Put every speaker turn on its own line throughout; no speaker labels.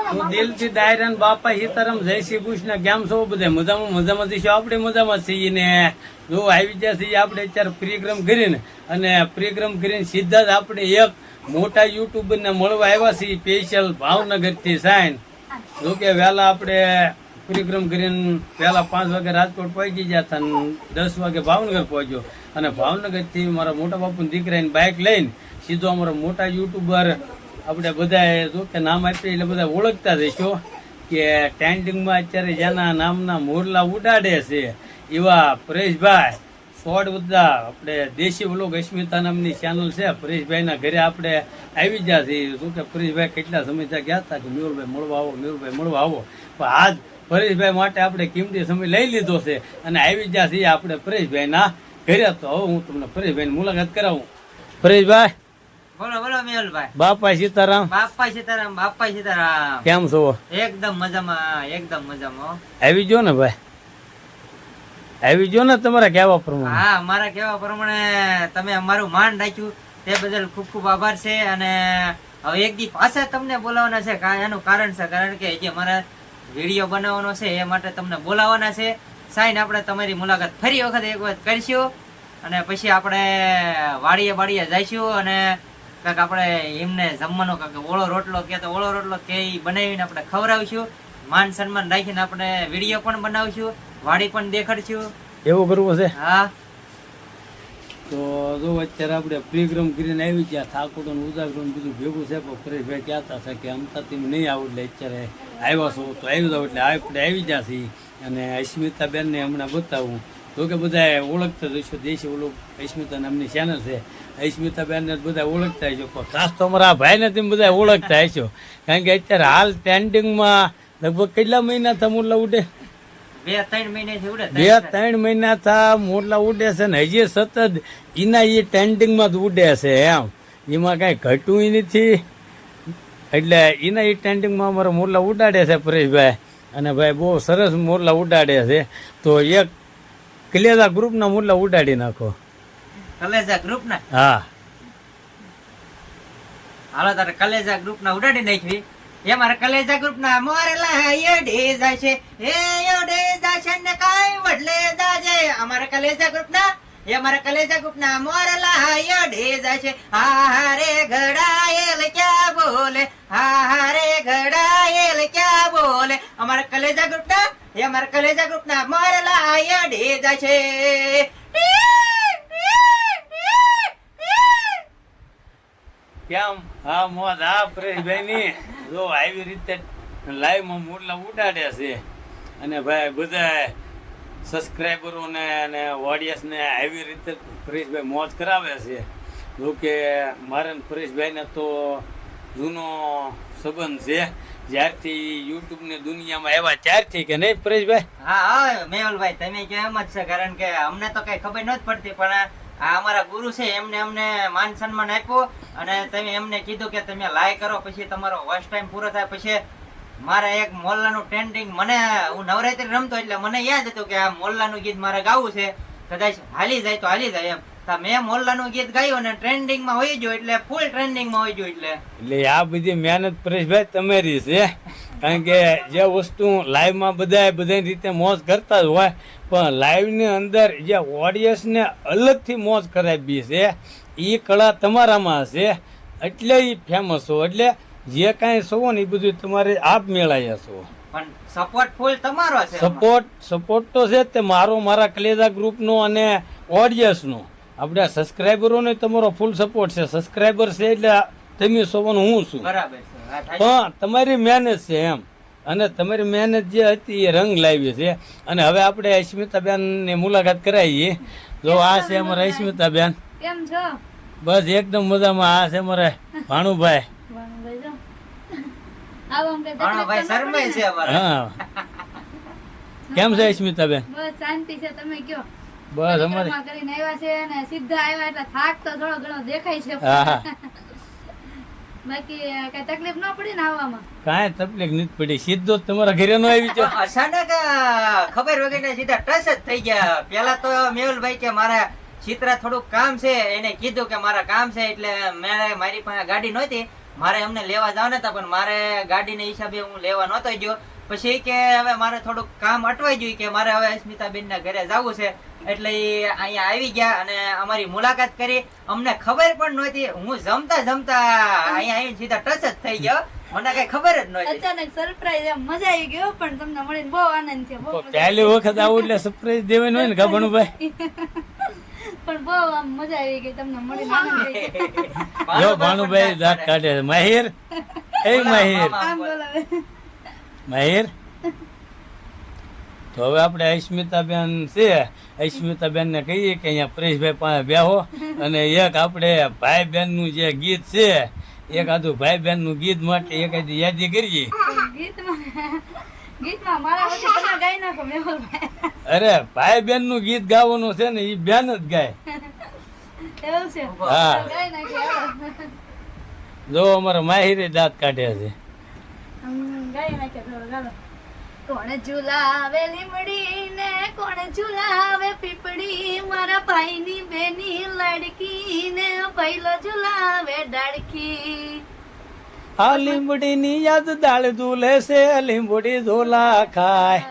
હું દિલથી ડાયરન બાપા સીતારામ જય શ્રી કૃષ્ણ. કેમ છો બધા? મજામાં છીએ. આપણે મજામાં છીએ ને જો આવી ગયા છીએ આપણે અત્યારે પ્રિક્રમ કરીને અને પ્રિક્રમ કરીને સીધા જ આપણે એક મોટા યુટ્યુબર ને મળવા આવ્યા છીએ સ્પેશિયલ ભાવનગર થી સાઈન. જો કે વહેલા આપણે પ્રિક્રમ કરીને પહેલા 5 વાગે રાજકોટ પહોંચી ગયા હતા અને 10 વાગે ભાવનગર પહોંચ્યો અને ભાવનગર થી મારા મોટા બાપુ દીકરાની બાઇક લઈને સીધો અમારો મોટા યુટ્યુબર આપણે બધા જો કે નામ આપીએ એટલે બધા ઓળખતા જઈશો કે ટ્રેન્ડિંગમાં અત્યારે જેના નામના મોરલા ઉડાડે છે એવા પરેશભાઈ સોડ બધા આપણે દેશી વ્લોગ અસ્મિતા નામની ચેનલ છે. પરેશભાઈના ઘરે આપણે આવી ગયા છીએ. શું કે પરેશભાઈ કેટલા સમયથી ગયા હતા કે મેહુલભાઈ મળવા આવો, મેહુલભાઈ મળવા આવો, પણ આજ પરેશભાઈ માટે આપણે કિંમતી સમય લઈ લીધો છે અને આવી ગયા છીએ આપણે પરેશભાઈના ઘરે. તો હવે હું તમને પરેશભાઈની મુલાકાત કરાવું. પરેશભાઈ
બોલો બોલો મેહુલભાઈ.
બાપા સીતારામ.
બાપા સીતારામ. બાપા સીતારામ.
કેમ છો?
એકદમ મજામાં, એકદમ મજામાં.
આવી જો ને ભાઈ, આવી જો ને તમારા કહેવા પ્રમાણે.
હા, મારા કહેવા પ્રમાણે તમે અમારું માન રાખ્યું તે બદલ ખૂબ ખૂબ આભાર છે. અને હવે એક દી પાછા તમને બોલાવવાના છે. એનું કારણ છે કારણ કે જે મારા વિડીયો બનાવવાનો છે એ માટે તમને બોલાવવાના છે. સાઈન આપણે તમારી મુલાકાત ફરી વખત એક વખત કરીશું અને પછી આપણે વાડીએ જઈશું અને કાંક આપણે એમને જમવાનો કાંક ઓળો રોટલો કે તો ઓળો રોટલો કે ઈ બનાવીને આપણે ખવડાવીશું. માન સન્માન રાખીને આપણે વિડીયો પણ બનાવશું, વાડી પણ દેખાડશું.
એવું કરવું છે?
હા.
તો જો અત્યારે આપણે પ્રિક્રમ કરીને આવી ગયા, થાકોડો ને ઉજાગરો ને બધું ભેગું છે. પણ પરેશભાઈ કહેતા હતા કે અમતાથી નહીં આવું એટલે અત્યારે આવ્યા છો તો આવી જાવ એટલે આપણે આવી ગયા છીએ. અને અસ્મિતાબેન ને હમણાં બતાવું તો કે બધા ઓળખતા જઈશું. દેશી ઓળખ અસ્મિતા નામની ચેનલ છે. અસ્મિતાબેન ને બધા ઓળખતા હશો, પણ ખાસ તો અમારા ભાઈ ને તમે બધા ઓળખતા હશો કારણ કે અત્યારે હાલ ટ્રેન્ડિંગમાં લગભગ કેટલા મહિના થા મોરલા ઉડે?
2-3 મહિનાથી ઉડે.
2-3 મહિના થા મોરલા ઉડે છે ને હજી સતત એના એ ટ્રેન્ડિંગમાં જ ઉડે છે એમ. એમાં કઈ ઘટવું નથી એટલે એના એ ટ્રેન્ડિંગમાં અમારા મોરલા ઉડાડે છે પરેશભાઈ. અને ભાઈ બહુ સરસ મોરલા ઉડાડે છે. તો એક કલેજા ગ્રુપના મોરલા ઉડાડી નાખો.
કલેજા ગ્રુપના?
હા,
હાલો તારે કલેજા ગ્રુપના ઉડાડી નાખવી. એ મારા કલેજા ગ્રુપના મોરલા એડે જાશે, એ એડે જાશે ને કાઈ વડલે જાજે. અમારા કલેજા ગ્રુપના, એ મારા કલેજા ગ્રુપના મોરલા એડે જાશે. હારે ઘડાયેલ ક્યાં બોલે, હારે ઘડાયેલ ક્યાં બોલે. અમારા કલેજા ગ્રુપના, એ મારા કલેજા ગ્રુપના મોરલા એડે જાશે.
કેમ? હા મોજ. હા પરેશભાઈ ની જો આવી રીતે લાઈવ માં મોરલા ઉડાડે છે અને ભાઈ બધા સબસ્ક્રાઈબરો ને અને ઓડિયન્સ ને આવી રીતે પરેશભાઈ મોજ કરાવે છે. જો કે મારે પરેશભાઈ ને તો જૂનો સંબંધ છે જ્યારથી યુટ્યુબ ની દુનિયામાં આવ્યા ત્યારથી, કે નહીં પરેશભાઈ?
હા મેહુલભાઈ, તમે કહો એમ જ છે કારણ કે અમને તો કઈ ખબર નથી પડતી પણ આ અમારા ગુરુ છે એમને અમને માન સન્માન આપ્યું અને તમે એમને કીધું કે તમે લાઈક કરો પછી તમારો વોચ ટાઈમ પૂરો થાય. પછી મારે એક મોલ્લાનું ટ્રેન્ડિંગ, મને હું નવરાત્રી રમતો એટલે મને યાદ હતું કે આ મોલ્લાનું ગીત મારે ગાવું છે, કદાચ હાલી જાય તો હાલી જાય એમ. મેં મોલ્લાનું ગીત ગાયું અને ટ્રેન્ડિંગમાં હોઈ ગયું એટલે ફૂલ ટ્રેન્ડિંગમાં હોઈ ગયું. એટલે
આ બધી મહેનત પરેશભાઈ તમારી છે કારણ કે જે વસ્તુ લાઈવમાં બધા રીતે મોજ કરતા જ હોય પણ લાઈવની અંદર જે ઓડિયન્સને અલગથી મોજ કરાવી છે એ કળા તમારામાં છે એટલે એ ફેમસ છો. એટલે જે કાંઈ છો ને એ બધું તમારે આપ મેળાયા છો.
પણ સપોર્ટ ફૂલ તમારો છે.
સપોર્ટ તો છે તે મારા કલેજા ગ્રુપનો અને ઓડિયન્સનો, આપણે સબસ્ક્રાઈબરોને તમારો ફૂલ સપોર્ટ છે. સબસ્ક્રાઈબર છે એટલે તમે છો હું છું.
બરાબર છે.
પણ તમારી મહેનત છે એમ, અને તમારી મહેનત જે હતી એ રંગ લાવી છે. અને હવે આપણે અસ્મિતાબેન ની મુલાકાત કરાવીએ. જો આ છે અમારા અસ્મિતાબેન.
કેમ છો?
બસ એકદમ મજામાં. આ છે અમારા ભાણુભાઈ.
ભાણુભાઈ શરમાય છે અમારા.
હા, કેમ છે અસ્મિતાબેન?
બસ શાંતિ છે, તમે કયો?
બસ અમારે
કરીને આવ્યા છે અને સીધા આવ્યા એટલે થાક તો થોડો ઘણો દેખાય છે.
હા,
બાકી કઈ તકલીફ ન પડી ને આવવામાં?
કાંઈ તકલીફ નથી પડી. સીધો જ તમારા ઘરે નો આવી ગયો.
અચાનક ખબર વગર સીધા ટચ જ થઈ ગયા. પેલા તો મેહુલભાઈ કે મારા ચિત્રા થોડુંક કામ છે, એને કીધું કે મારા કામ છે એટલે મારી પાસે ગાડી નહોતી મારે અમને લેવા જાવ ને પણ મારે ગાડીના હિસાબે હું લેવા નહોતો ગયો. પછી કે હવે મારે થોડુંક કામ અટવાઈ ગયું કે મારે હવે અસ્મિતાબેન ના ઘરે જવું છે, એટલે ઈ અહીંયા આવી ગયા અને અમારી મુલાકાત કરી. અમને ખબર પણ નહોતી, હું જમતા અહીંયા આવીને સીધા ટચ જ થઈ ગયો, મને કઈ ખબર જ નહોતી.
અચાનક સરપ્રાઈઝ એમ મજા આવી ગયો, પણ તમને મળીને બહુ આનંદ થયો, બહુ મજા
પહેલી વખત આવું એટલે સરપ્રાઈઝ દેવાનું હોય ને ભાનુભાઈ.
પણ બહુ આમ મજા આવી ગઈ તમને મળીને, આનંદ આવી ગયો.
જો ભાનુભાઈ દાંત કાઢે છે. માહિર, એ માહિર,
આમ બોલાવે.
માહિર. તો હવે આપણે અસ્મિતાબેન છે, અસ્મિતાબેન ને કહીએ કે અહીંયા પરેશભાઈ પાસે બેહો અને એક આપણે ભાઈ બહેન નું જે ગીત છે, એક આધું ભાઈ બહેન નું ગીત માટે એક આધી યાદી કરીએ.
ગીતમાં મારા વચ્ચે તમે ગાઈ નાખો મેહુલભાઈ.
અરે ભાઈ બહેન નું ગીત ગાવાનું છે ને, એ બેન જ ગાય.
એવું છે?
હા.
ગાઈ નાખીએ, હાલો.
જો અમારા માહિરે દાંત કાઢે છે.
ગાઈ નાખીએ થોડું, હાલો. કોણ ઝુલાવે લીમડી ને કોણ ઝુલાવે પીપળી, મારા ભાઈની બેની લડકી ને પહેલો ઝુલાવે ડાળકી.
આ લીંબડી ની યાદ દાળ દુલે છે, લીંબડી ઝોલા ખાય.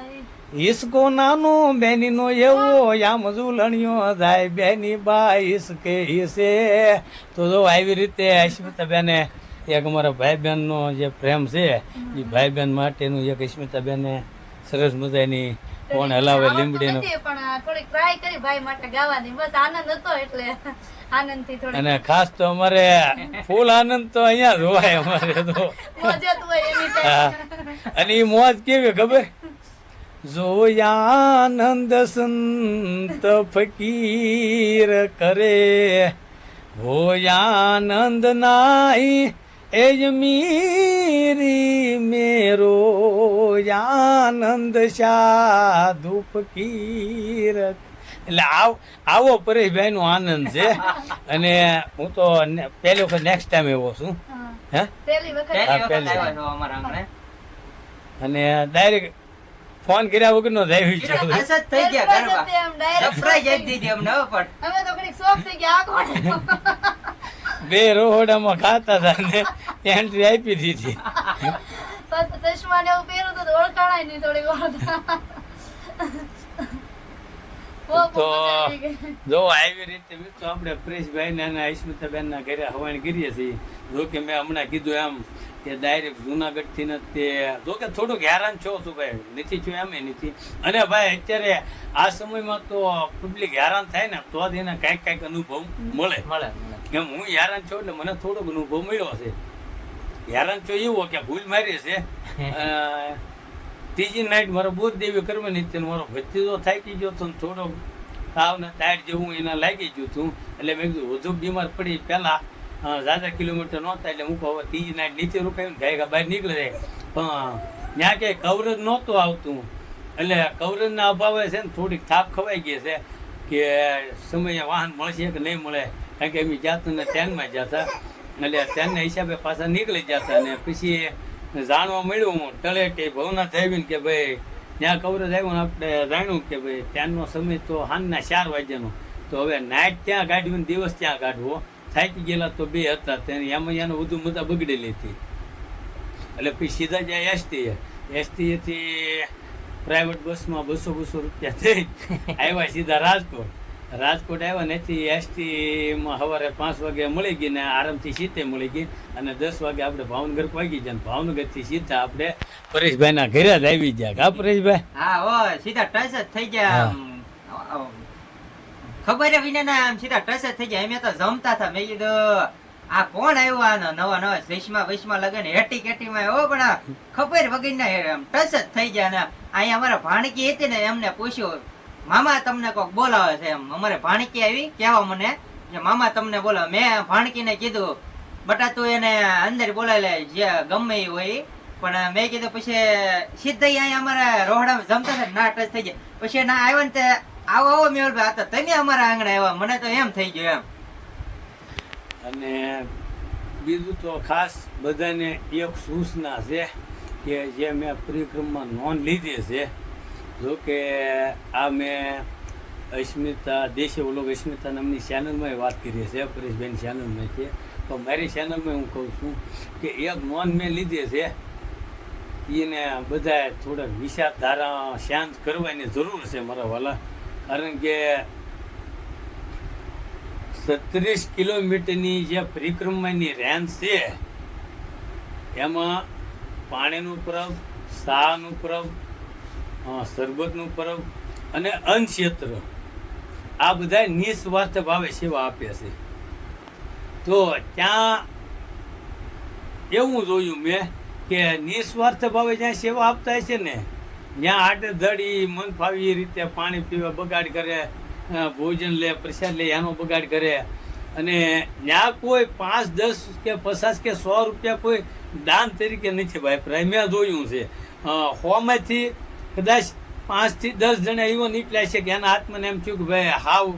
ઈસકો નાનું બેની નો એવો યામ ઝૂલણિયો જાય, બેની બા ઈસકે ઈસે. તો જો આવી રીતે અસ્મિતાબેને એક અમારા ભાઈ બહેન નો જે પ્રેમ છે, એ ભાઈ બહેન માટેનું એક અસ્મિતાબેને સરસ મજાની કોણ હલાવે લીંબડી નો.
પણ થોડીક ટ્રાય કરી ભાઈ માટે ગાવાની, બસ આનંદ હતો એટલે આનંદથી થોડી
અને ખાસ તો અમારે ફૂલ આનંદ તો અહીંયા જ હોય અમારે તો.
મોજ જ હોય એની
હા. અને એ મોજ કેવી ખબર, જોયાનંદ સંત ફકીર કરે, હોયાનંદ નાઈ એજમીરી મેરો, આનંદ સાધુ ફકીર. એટલે આવો પરેશભાઈ નો આનંદ છે. અને હું તો પહેલી વખત નેક્સ્ટ ટાઈમ એવો છું. હે
પહેલી વખત
પહેલી વખત
પહેલી.
આવ્યા છો અમારા આંગણે.
અને ડાયરેક્ટ ફોન કર્યા વગર નો જાય
ટચ જ થઈ ગયા ગરબા.
એમ direct
સરપ્રાઈઝ આપી દીધી અમને હો પણ.
અમે તો ઘડીક શોખ થઈ ગયા, આ કોણ?
બે રોહડામાં ખાતા હતા ને એન્ટ્રી આપી દીધી.
પાછું ચશ્મા ને એવું પહેર્યું તો ઓળખાણાય નહીં થોડીક વાર. બહુ
તો
મજા આવી ગઈ.
જો આવી રીતે મિત્રો આપણે પરેશભાઈ ને અને અસ્મિતાબેન ના ઘરે હવાણ કરીએ છીએ. જો કે મેં હમણાં કીધું એમ કે ડાયરેક્ટ જુનાગઢ થી ને તે જો કે થોડુંક હેરાન છો છું ભાઈ, નથી છું એમ નથી. અને ભાઈ અત્યારે આ સમયમાં તો પબ્લિક હેરાન થાય ને તો જ એને કાંઈક કાંઈક અનુભવ મળે.
મળે
કેમ હું હેરાન છું એટલે મને થોડોક અનુભવ મળ્યો છે. હેરાન છો એવો કે ભૂલ મારી છે. ત્રીજી નાઈટ મારો બુધ દેવી કરવાની હતી, મારો ભત્રીજો થાકી ગયો હતો ને થોડોક તાવ ને ટાયર જેવું એના લાગી ગયું હતું. એટલે મેં કીધું વધુ બીમાર પડી પહેલા ઝાઝા કિલોમીટર નહોતા, એટલે હું હવે ત્રીજી નાઈટ નીચે રોકાયું ગાયકા બહાર નીકળે જાય. પણ ત્યાં ક્યાંય કવરેજ નહોતું આવતું, એટલે કવરેજના અભાવે છે ને થોડીક થાપ ખવાઈ ગઈ છે કે સમયે વાહન મળશે કે નહીં મળે. કારણ કે અમે જાતું ને ટ્રેનમાં જતા, એટલે ટ્રેનના હિસાબે પાછા નીકળી જતા. અને પછી જાણવા મળ્યું તળેટી ભવનાથ આવીને કે ભાઈ ત્યાં કવરેજ આવ્યું ને આપણે જાણ્યું કે ભાઈ ત્યાંનો સમય તો સાંજના 4 વાગ્યાનો. તો હવે નાઇટ ત્યાં કાઢવી ને દિવસ ત્યાં કાઢવો. થાકી ગયેલા તો બે હતા, તેને એમાં એનો વધુ મજા બગડેલી હતી. એટલે પછી સીધા જાય એસટીએથી પ્રાઇવેટ બસમાં 200 રૂપિયા થઈ આવ્યા સીધા રાજકોટ. રાજકોટ આવ્યા નથી એસટીમાં સવારે 5 વાગે મળી ગઈ ને આરામથી સીટે મળી ગઈ. અને 10 વાગે આપણે ભાવનગર પહોંચી ગયા. ભાવનગરથી સીધા આપણે પરેશભાઈના ઘરે જ આવી ગયા. કા પરેશભાઈ?
હા હો, સીધા ટચ જ થઈ ગયા. ખબર વિના આમ સીધા ટચ જ થઈ ગયા. અમે તો જમતા હતા, મેં કીધું આ કોણ આવ્યું, આનો નવા વૈશમાં લગન હેટી કેટીમાં આવ્યો, પણ આ ખબર વગરના ટચ જ થઈ ગયા. ને અહીંયા અમારા ભાણકી હતી ને એમને પૂછ્યું, મામા તમને કોક બોલાવે છે એમ. અમારે ભાણકી આવી કહેવા મને કે મામા તમને બોલાવે. મેં ભાણકીને કીધું બટા તું એને અંદર બોલાવી લે જે ગમે એ હોય. પણ મેં કીધું પછી સીધા અહીંયા અમારા રોહડામાં જમતા હતા ના ટચ થઈ જાય. પછી ના આવ્યો ને તે આવો મેહુલભાઈ, આ તો તમે અમારા આંગણે આવ્યા, મને તો એમ થઈ ગયું એમ.
અને બીજું તો ખાસ બધાને એક સૂચના છે કે જે મેં પરિક્રમમાં નોંધ લીધી છે. જો કે આ મેં અસ્મિતા દેશી વ્લોગ અસ્મિતા નામની ચેનલમાં વાત કરી છે, પરેશભાઈની ચેનલમાં છે. પણ મારી ચેનલમાં હું કહું છું કે એક નોંધ મેં લીધી છે, એને બધા થોડાક વિચારધારા શાંત કરવાની જરૂર છે મારા વાલા. કારણ કે 36 કિલોમીટરની જે પરિક્રમાની રેન્જ છે એમાં પાણીનું પરબ, શાહનું પરબ, શરબતનું પરબ અને અન્નક્ષેત્ર આ બધા નિસ્વાર્થ ભાવે સેવા આપે છે. તો ત્યાં એવું જોયું મેં કે નિસ્વાર્થ ભાવે જ્યાં સેવા આપતા છે ને ત્યાં આટે ધડી મન ફાવી એ રીતે પાણી પીવા બગાડ કરે, ભોજન લે, પ્રસાદ લે, એનો બગાડ કરે. અને ત્યાં કોઈ 5, 10 કે 50 કે 100 રૂપિયા કોઈ દાન તરીકે નથી વાપરાય. મેં જોયું છે 100માંથી કદાચ 5 થી 10 જણા એવો નીકળ્યા છે કે એના હાથમાં એમ થયું કે ભાઈ હાવ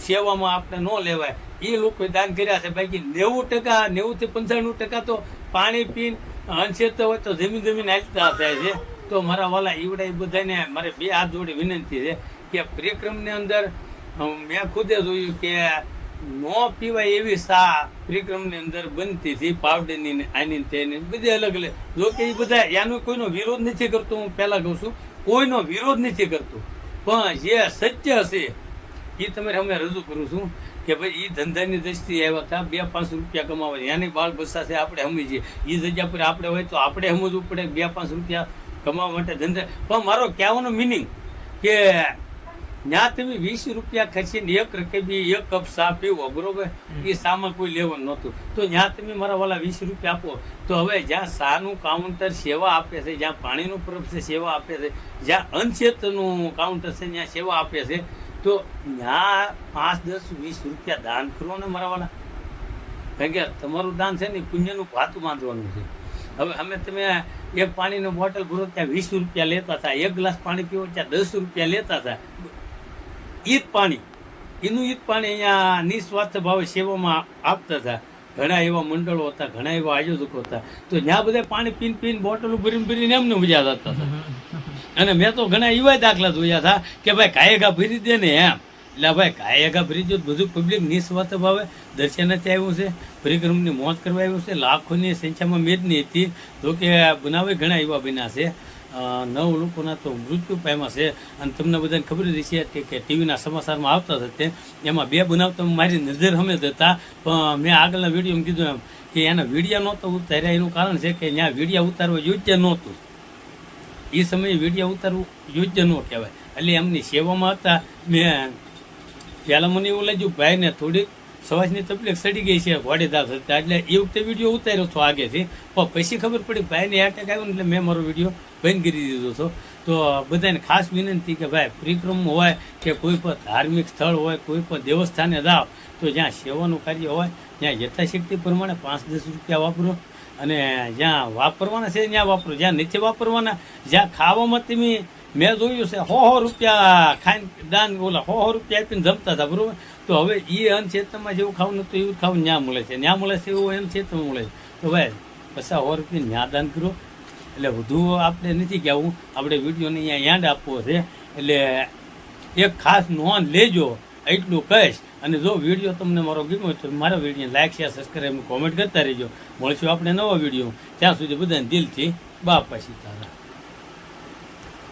સેવામાં આપણે ન લેવાય, એ લોકોએ દાન કર્યા છે. બાકી 90% 90 થી 95% તો પાણી પીને અનક્ષેત્ર હોય તો જમીન હાલતા થાય છે. તો મારા વાલા ઈવડા એ બધાને મારે 2 હાથ જોડી વિનંતી છે કે પરિક્રમની અંદર મેં ખુદે જોયું કે નો પીવાય એવી સા પરિક્રમની અંદર બનતી હતી, પાવડરની ને આની તેની બધી અલગ અલગ. જો કે એ બધા એનો કોઈનો વિરોધ નથી કરતો, હું પહેલાં કહું છું કોઈનો વિરોધ નથી કરતો, પણ જે સત્ય હશે એ તમે અમે રજૂ કરું છું કે ભાઈ એ ધંધાની દ્રષ્ટિએ આવ્યા હતા 2-5 રૂપિયા કમાવા, એની બાળ બચ્ચા છે આપણે સમજીએ. એ જગ્યા પર આપણે હોય તો આપણે સમજવું પડે 2-5 રૂપિયા કમાવા માટે ધંધા. પણ મારો કહેવાનો મિનિંગ કે ત્યાં તમે 20 રૂપિયા ખર્ચીને 1 રકેબી 1 કપ ચા પીવો, બરોબર, એ સામાં કોઈ લેવાનું નહોતું. તો ત્યાં તમે મારા વાલા 20 રૂપિયા આપો. તો હવે જ્યાં ચાનું કાઉન્ટર સેવા આપે છે, જ્યાં પાણીનું પરબ છે સેવા આપે છે, જ્યાં અન્નક્ષેત્રનું કાઉન્ટર છે ત્યાં સેવા આપે છે, તો ત્યાં 5, 10, 20 રૂપિયા દાન કરો ને મારા વાલા. કારણ કે તમારું દાન છે ને પુણ્યનું ભાતું બાંધવાનું છે. હવે અમે તમે એક પાણીની બોટલ ભરો ત્યાં 20 રૂપિયા લેતા હતા, 1 ગ્લાસ પાણી પીવો ત્યાં 10 રૂપિયા લેતા હતા. ઈદ પાણી અહીંયા નિસ્વાર્થ ભાવે સેવામાં આપતા હતા. ઘણા એવા મંડળો હતા, ઘણા એવા આયોજકો હતા. તો ત્યાં બધા પાણી પીને બોટલો ભરીને એમને મજા જતા હતા. અને મેં તો ઘણા એવા દાખલા જોયા હતા કે ભાઈ કાયગા ભરી દે ને એમ. એટલે ભાઈ કાયગા ભરી દો, બધું પબ્લિક નિસ્વાર્થ ભાવે દર્શનાથી આવ્યું છે, પરિક્રમની મોજ કરવા આવ્યું છે. લાખોની સંખ્યામાં મેદની હતી. જોકે બનાવે ઘણા એવા બન્યા છે. 9 લોકોના તો મૃત્યુ પામ્યા છે. અને તમને બધાને ખબર જ છે કે ટીવીના સમાચારમાં આવતા હતા એમાં 2 બનાવ તો મારી નજર સામે જ હતા. પણ મેં આગળના વિડીયોમાં કીધું એમ કે એના વિડીયો નહોતો ઉતાર્યા. એનું કારણ છે કે ત્યાં વિડીયો ઉતારવા યોગ્ય નહોતું. એ સમયે વિડીયો ઉતારવું યોગ્ય ન કહેવાય. એટલે એમની સેવામાં હતા. મેં પહેલાં મને એવું લાગ્યું ભાઈને થોડીક શ્વાસની તકલીફ સડી ગઈ છે, ઘોડેદાર થતા, એટલે એ વખતે વિડીયો ઉતાર્યો હતો આગેથી. પણ પછી ખબર પડી ભાઈને એટેક આવ્યો ને એટલે મેં મારો વિડીયો બંધ કરી દીધો હતો. તો બધાને ખાસ વિનંતી કે ભાઈ પરિક્રમ હોય કે કોઈ પણ ધાર્મિક સ્થળ હોય, કોઈ પણ દેવસ્થાને જાઓ તો જ્યાં સેવાનું કાર્ય હોય ત્યાં યથાશક્તિ પ્રમાણે 5-10 રૂપિયા વાપરો. અને જ્યાં વાપરવાના છે ત્યાં વાપરો, જ્યાં નથી વાપરવાના, જ્યાં ખાવામાં તમે મેં જોયું છે 100 રૂપિયા ખાઈને દાન 100 રૂપિયા આપીને જમતા હતા, બરોબર. તો હવે એ અન્નક્ષેત્રમાં જેવું ખાવું નતું એવું ખાવું ત્યાં મળે છે, ત્યાં મળે છે એવું અન્નક્ષેત્રમાં મળે છે. તો ભાઈ 50-100 રૂપિયા ત્યાં દાન કરો. એટલે વધુ આપણે નથી કહેવું, આપણે વિડીયોને અહીંયા યાદ આપવો છે. એટલે એક ખાસ નોંધ લેજો એટલું કહીશ. અને જો વિડીયો તમને મારો ગમ્યો તો મારા video like, share, subscribe, comment કરતા રહેજો. મળશું આપણે નવા વિડીયો. ત્યાં સુધી બધાને દિલથી બાપા સીતારામ.